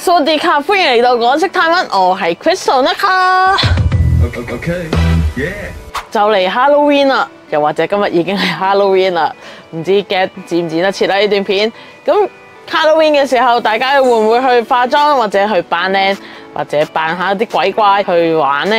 สวัสดีค่ะ歡迎嚟到港式泰文，我係 Crystal นะคะ。Okay, yeah. 就嚟 Halloween 啦，又或者今日已經係 Halloween 啦，唔知 get 剪唔剪得切啦呢段片。咁 Halloween 嘅時候，大家會唔會去化妝或者去扮靚，或者扮下啲鬼怪去玩呢？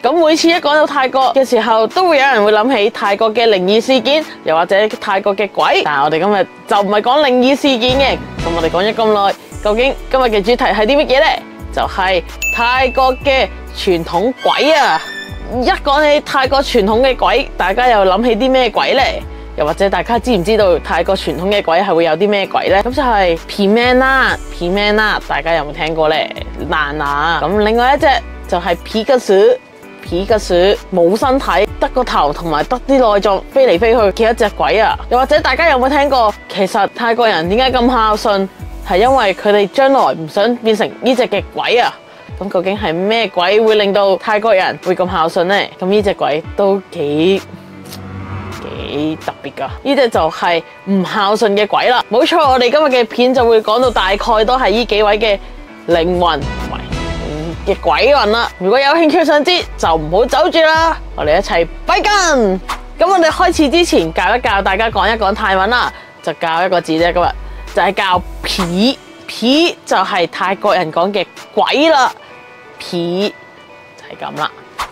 咁每次一講到泰國嘅時候，都會有人會諗起泰國嘅靈異事件，又或者泰國嘅鬼。但係我哋今日就唔係講靈異事件嘅，咁我哋講咗咁耐，究竟今日嘅主題係啲乜嘢呢？就係泰國嘅傳統鬼啊！一講起泰國傳統嘅鬼，大家又諗起啲咩鬼呢？又或者大家知唔知道泰國傳統嘅鬼係會有啲咩鬼呢？咁就係 P-man 啦 ，P-man 啦，大家有冇聽過呢？難啊！咁另外一隻就係 P-gas，P-gas 冇身體，得個頭同埋得啲內臟飛嚟飛去嘅一隻鬼啊！又或者大家有冇聽過？其實泰國人點解咁孝順？係因為佢哋將來唔想變成呢隻嘅鬼啊！咁究竟係咩鬼會令到泰國人會咁孝順呢？咁呢隻鬼都幾特別噶，呢隻就係唔孝順嘅鬼啦。冇錯，我哋今日嘅片就會講到大概都係呢幾位嘅靈魂嘅鬼魂啦。如果有興趣想知，就唔好走住啦，我哋一齊跛跟。咁我哋開始之前教一教大家講一講泰文啦，就教一個字啫，今日就係教痞。痞就係泰國人講嘅鬼啦，痞就係咁啦。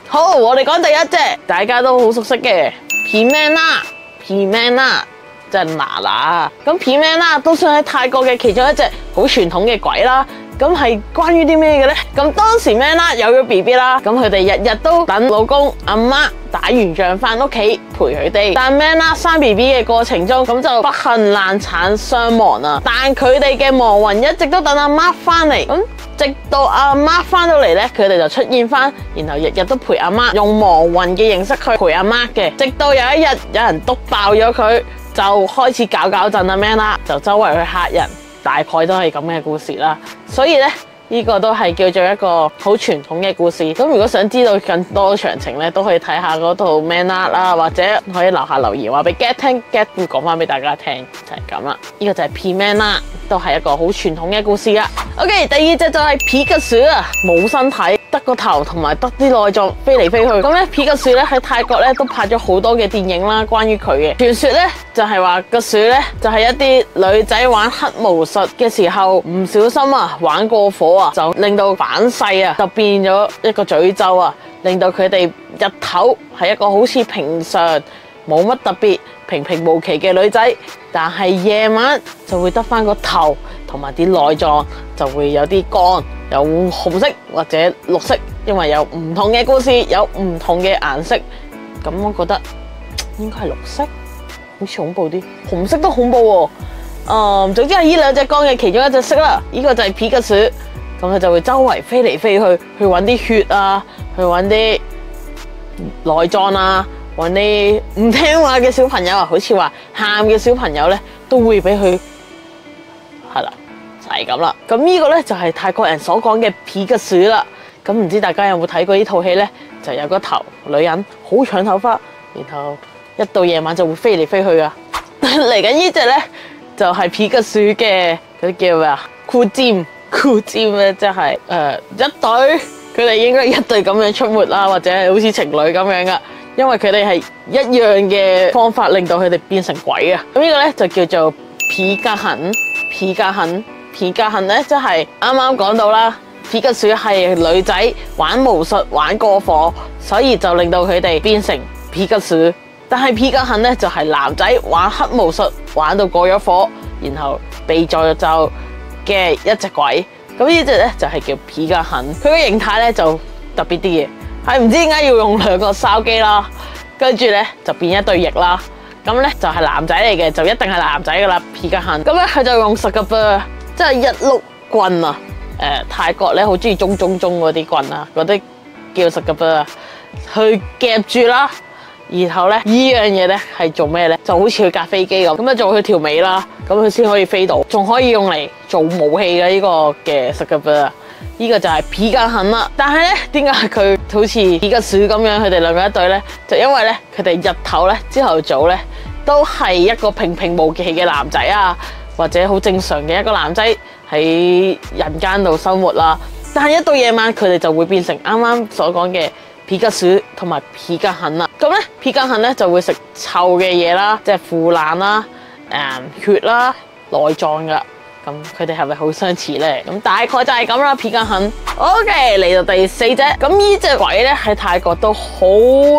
好，我哋講第一隻，大家都好熟悉嘅 P-man 啦 ，P-man 啦，即係娜娜。咁 P-man 啦，都算喺泰國嘅其中一隻好傳統嘅鬼啦。咁係關於啲咩嘅咧？咁當時 man 啦有咗 BB 啦，咁佢哋日日都等老公阿媽打完仗翻屋企陪佢哋。但 man 啦生 BB 嘅過程中，咁就不幸難產傷亡啦。但佢哋嘅亡魂一直都等阿媽翻嚟，咁直到阿媽翻到嚟咧，佢哋就出現翻，然後日日都陪阿媽，用亡魂嘅形式去陪阿媽嘅。直到有一日有人篤爆咗佢，就開始搞震阿 man 啦，就周圍去嚇人。大概都係咁嘅故事啦，所以咧呢個都係叫做一個好傳統嘅故事。咁如果想知道更多詳情咧，都可以睇下嗰套 Man 啦，或者可以留下留言話俾 Get 聽 ，Get 會講翻俾大家聽，就係咁啦。呢個就係 P-man 啦，都係一個好傳統嘅故事啊。OK， 第二隻就係 P-gas 啊，冇身體，得個頭同埋得啲內臟飛嚟飛去。咁咧 P-gas 咧喺泰國咧都拍咗好多嘅電影啦，關於佢嘅傳說咧就係話個鼠咧就係一啲女仔玩黑巫術嘅時候唔小心啊玩過火啊，就令到反噬啊，就變咗一個詛咒啊，令到佢哋日頭係一個好似平常冇乜特別平平無奇嘅女仔，但係夜晚就會得翻個頭同埋啲內臟就會有啲乾，有紅色或者綠色，因為有唔同嘅故事，有唔同嘅顏色。咁我覺得應該係綠色，好似恐怖啲，紅色都恐怖喎。總之係呢兩隻光嘅其中一隻色啦。呢個就係 P-gas，咁佢就會周圍飛嚟飛去揾啲血啊，去揾啲內臟啊，揾啲唔聽話嘅小朋友啊，好似話喊嘅小朋友咧，都會俾佢係啦，就係咁啦。咁呢個咧就係泰國人所講嘅 P-gas啦。咁唔知大家有冇睇過呢套戲咧？就有個頭女人好長頭髮，然後一到夜晚就會飛嚟飛去啊。嚟緊呢隻咧就係 P-gas嘅嗰啲叫咩啊？酷尖咧，即係一對，佢哋應該一對咁樣出沒啦，或者係好似情侶咁樣噶，因為佢哋係一樣嘅方法令到佢哋變成鬼啊。咁呢個咧就叫做 P-gas 咧，即係啱啱講到啦。P-gas 係女仔玩巫術玩過火，所以就令到佢哋變成 P-gas。但係 P-gas 咧就係男仔玩黑巫術玩到過咗火，然後被詛咒嘅一隻鬼。咁呢隻咧就係叫 P-gas，佢個形態咧就特別啲嘅，係唔知點解要用兩個筲箕啦，跟住咧就變一對翼啦。咁咧就係男仔嚟嘅，就一定係男仔噶啦 P-gas。咁咧佢就用sakaba，即係一碌棍啊。泰國咧好中意中嗰啲棍啊，嗰啲叫sakaba，去夾住啦。然後咧呢樣嘢咧係做咩咧？就好似佢架飛機咁，咁啊做佢條尾啦，咁佢先可以飛到，仲可以用嚟做武器嘅呢個嘅 sakaba。呢個就係 P-gas啦。但係咧點解佢好似 P-gas 咁樣？佢哋兩個一對咧，就因為咧佢哋日頭咧朝頭早咧都係一個平平無奇嘅男仔啊，或者好正常嘅一個男仔喺人間度生活啦。但係一到夜晚，佢哋就會變成啱啱所講嘅皮卡鼠同埋皮卡肯啦。咁咧，皮卡肯咧就會食臭嘅嘢啦，即係腐爛啦、血啦、內臟噶。咁佢哋係咪好相似咧？咁大概就係咁啦，皮卡肯。OK， 嚟到第四隻，咁呢隻鬼咧喺泰國都好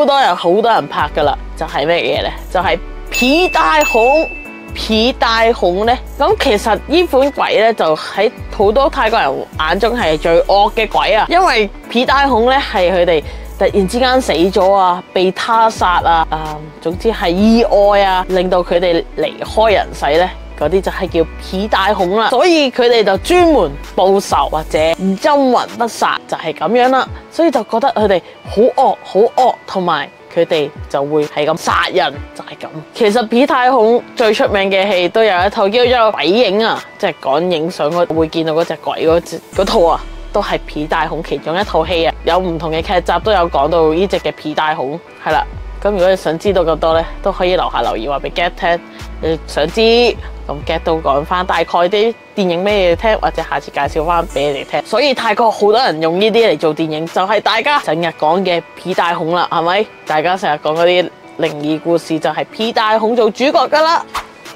多人拍噶啦，就係咩嘢咧？就係皮帶孔。皮帶孔咧，咁其實呢款鬼咧就喺好多泰國人眼中係最惡嘅鬼啊，因為皮帶孔咧係佢哋突然之間死咗啊，被他殺啊，總之係意外啊，令到佢哋離開人世咧，嗰啲就係叫皮帶孔啦。所以佢哋就專門報仇或者陰魂不殺，就係咁樣啦。所以就覺得佢哋好惡，同埋佢哋就會係咁殺人，就係咁。其實皮帶孔最出名嘅戲都有一套叫做《鬼影》啊，即係講影相嗰會見到嗰隻鬼嗰套啊，都係皮帶孔其中一套戲啊。有唔同嘅劇集都有講到呢隻嘅皮帶孔，係啦。咁如果你想知道咁多咧，都可以留下留言話俾 Get 聽。你想知咁 Get 到講翻大概啲電影咩嘢聽，或者下次介紹翻俾你哋聽。所以泰國好多人用呢啲嚟做電影，就係大家成日講嘅皮帶孔啦，係咪？大家成日講嗰啲靈異故事就係皮帶孔做主角噶啦。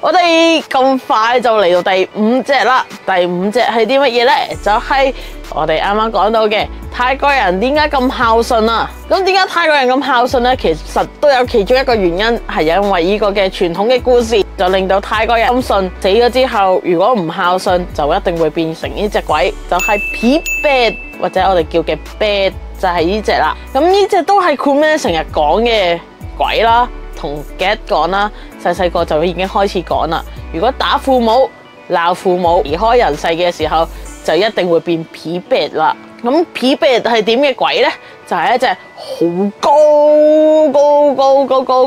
我哋咁快就嚟到第五隻啦。第五隻係啲乜嘢呢？就係我哋啱啱講到嘅泰國人點解咁孝順啊？咁點解泰國人咁孝順呢？其實都有其中一個原因，係因為呢個嘅傳統嘅故事，就令到泰國人深信死咗之後，如果唔孝順，就一定會變成呢隻鬼，就係皮貝，或者我哋叫嘅貝，就係呢隻啦。咁呢隻都係佢咩成日講嘅鬼啦。同 Get 講啦，細個就已經開始講啦。如果打父母、鬧父母、離開人世嘅時候，就一定會變皮貝啦。咁皮貝係點嘅鬼呢？就係一隻好高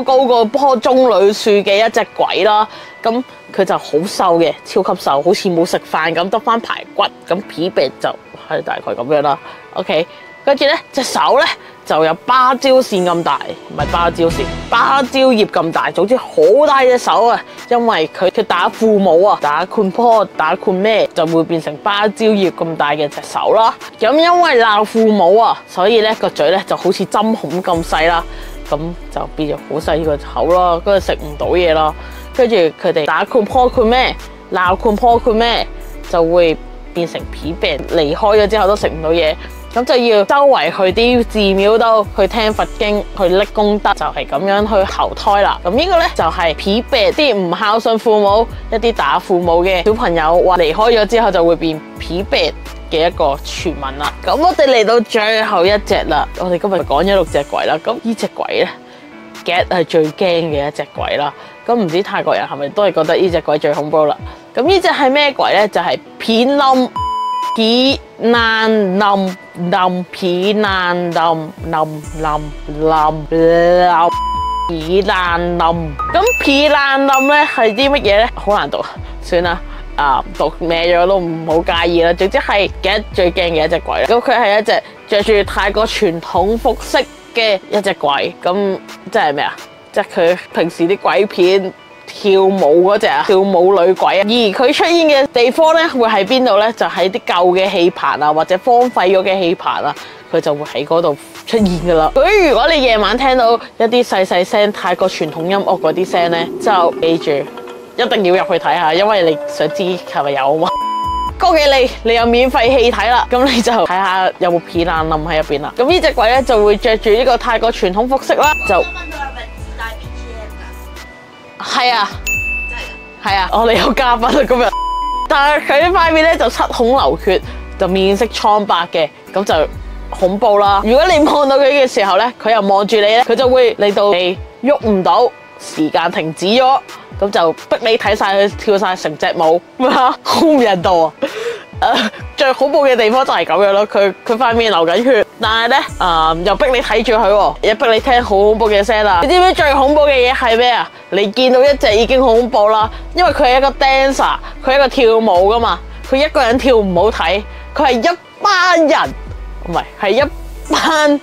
過棵棕櫚樹嘅一隻鬼啦。咁佢就好瘦嘅，超級瘦，好似冇食飯咁，得翻排骨。咁皮貝就係大概咁樣啦。OK。跟住咧，隻手咧就有芭蕉扇咁大，唔係芭蕉扇，芭蕉葉咁大，總之好大隻手啊！因為佢打父母啊，打坤婆，打坤咩，就會變成芭蕉葉咁大嘅隻手啦。咁因為鬧父母啊，所以咧個嘴咧就好似針孔咁細啦，咁就變咗好細個口咯，跟住食唔到嘢咯。跟住佢哋打坤婆坤咩，鬧坤婆坤咩，就會變成皮貝，離開咗之後都食唔到嘢。咁就要周圍去啲寺廟度去聽佛經，去拎功德，就係咁樣去投胎啦。咁呢個呢，就係皮貝，啲唔孝順父母、一啲打父母嘅小朋友，話離開咗之後就會變皮貝嘅一個傳聞啦。咁我哋嚟到最後一隻啦，我哋今日講咗6隻鬼啦。咁呢隻鬼呢 Get 係最驚嘅一隻鬼啦。咁唔知泰國人係咪都係覺得呢隻鬼最恐怖啦？咁呢隻係咩鬼呢？就係皮冧。皮難冧皮難冧皮難冧。咁皮難冧咧係啲乜嘢咧？好難讀，算啦，讀咩咗都唔好介意啦。總之係 Get 最驚嘅一隻鬼啦。咁佢係一隻着住泰國傳統服飾嘅一隻鬼。咁即係咩啊？即係佢平時啲鬼片跳舞嗰隻啊，跳舞女鬼啊，而佢出現嘅地方咧，會喺邊度咧？就喺啲舊嘅戲棚啊，或者荒廢咗嘅戲棚啊，佢就會喺嗰度出現噶啦。所以如果你夜晚聽到一啲細聲泰國傳統音樂嗰啲聲咧，就記住一定要入去睇下，因為你想知係咪有啊嘛。恭喜你有免費戲睇啦，咁你就睇下有冇皮難冧喺入邊啦。咁呢隻鬼咧就會着住呢個泰國傳統服飾啦，就。係啊，係啊，我哋有嘉賓啊今日，但係佢呢塊面咧就七孔流血，就面色蒼白嘅，咁就恐怖啦。如果你望到佢嘅時候咧，佢又望住你咧，佢就會令到你喐唔到，時間停止咗，咁就逼你睇晒佢跳晒成隻舞，好唔人道啊！最恐怖嘅地方就係咁樣咯，佢塊面流緊血，但係咧又逼你睇住佢，又逼你聽好恐怖嘅聲啦。你知唔知最恐怖嘅嘢係咩啊？你見到一隻已經好恐怖啦，因為佢係一個 dancer， 佢係一個跳舞噶嘛，佢一個人跳唔好睇，佢係一班人，唔係一班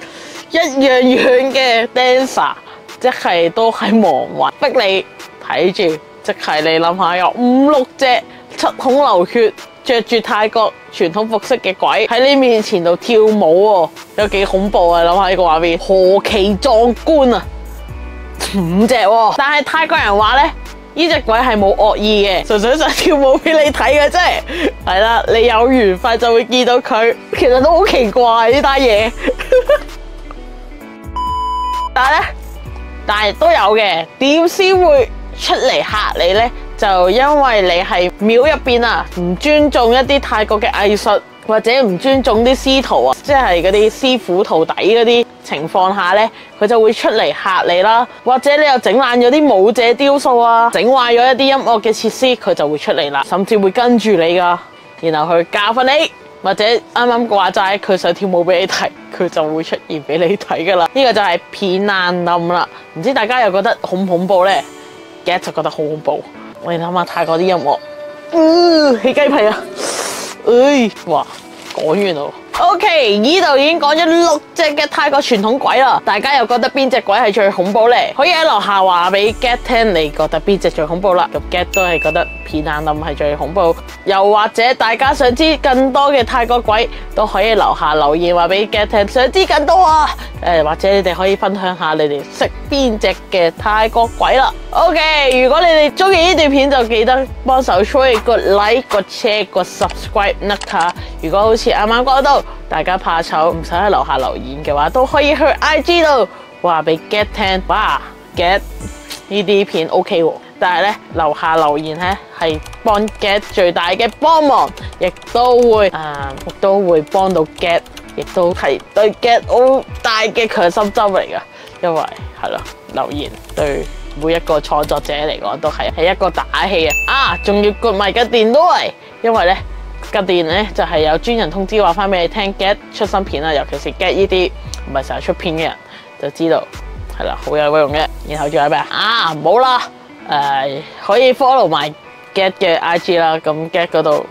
一樣樣嘅 dancer， 即係都係忙運，逼你睇住，即係你諗下有5、6隻七孔流血。着住泰國傳統服飾嘅鬼喺你面前度跳舞喎，有幾恐怖啊！諗下呢個畫面，何其壯觀啊！5隻喎，但係泰國人話咧，呢隻鬼係冇惡意嘅，純粹想跳舞俾你睇嘅啫。係啦，你有緣分就會見到佢，其實都好奇怪呢單嘢。但係都有嘅，點先會出嚟嚇你呢？就因為你係廟入邊啊，唔尊重一啲泰國嘅藝術，或者唔尊重啲師徒啊，即係嗰啲師傅徒弟嗰啲情況下呢，佢就會出嚟嚇你啦。或者你又整爛咗啲舞者雕塑啊，整壞咗一啲音樂嘅設施，佢就會出嚟啦，甚至會跟住你噶，然後去教訓你。或者啱啱話齋，佢想跳舞俾你睇，佢就會出現俾你睇噶啦。呢個就係片難冧啦。唔知大家又覺得恐唔恐怖呢？Get 就覺得好恐怖。我哋諗下泰國啲音樂，起雞皮啊！哇，講完咯。OK， 呢度已經講咗6隻嘅泰國傳統鬼啦，大家又覺得邊隻鬼係最恐怖呢？可以喺樓下話俾 Get 聽，你覺得邊隻最恐怖啦？咁 Get 都係覺得片眼冧係最恐怖。又或者大家想知更多嘅泰國鬼，都可以樓下留言話俾 Get 聽，想知更多啊！或者你哋可以分享下你哋識邊隻嘅泰國鬼啦。OK， 如果你哋中意呢段片，就記得幫手吹個 like、個 share、個 subscribe 啦。如果好似啱啱講到，大家怕醜唔使喺樓下留言嘅話，都可以去 IG 度話俾 Get 聽。哇 ，Get 呢啲片 OK 喎，但係咧樓下留言咧係幫 Get 最大嘅幫忙，亦都會幫到 Get， 亦都係對 Get 好大嘅強心針嚟噶。因為係咯，留言對每一個創作者嚟講都係一個打氣啊！仲要撥埋個電都係，因為咧。個電咧就係有專人通知話翻俾你聽 ，Get 出新片啦，尤其是 Get 呢啲唔係成日出片嘅人，就知道係啦，好有用嘅。然後仲有咩啊？冇啦，可以 follow 埋 Get 嘅 IG 啦。咁 Get 嗰度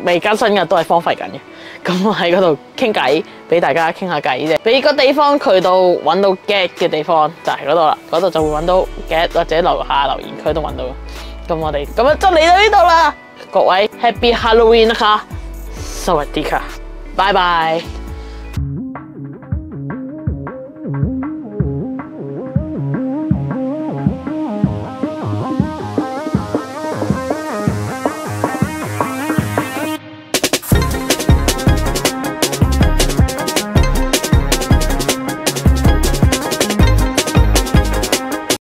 未更新嘅都係荒廢緊嘅。咁我喺嗰度傾偈，俾大家傾下偈啫。俾個地方渠道揾到 Get 嘅地方就係嗰度啦，嗰度就會揾到 Get 或者樓下留言區都揾到。咁我哋咁樣就嚟到呢度啦。各位 Happy Halloween นะคะ，สวัสดีค่ะ，拜拜。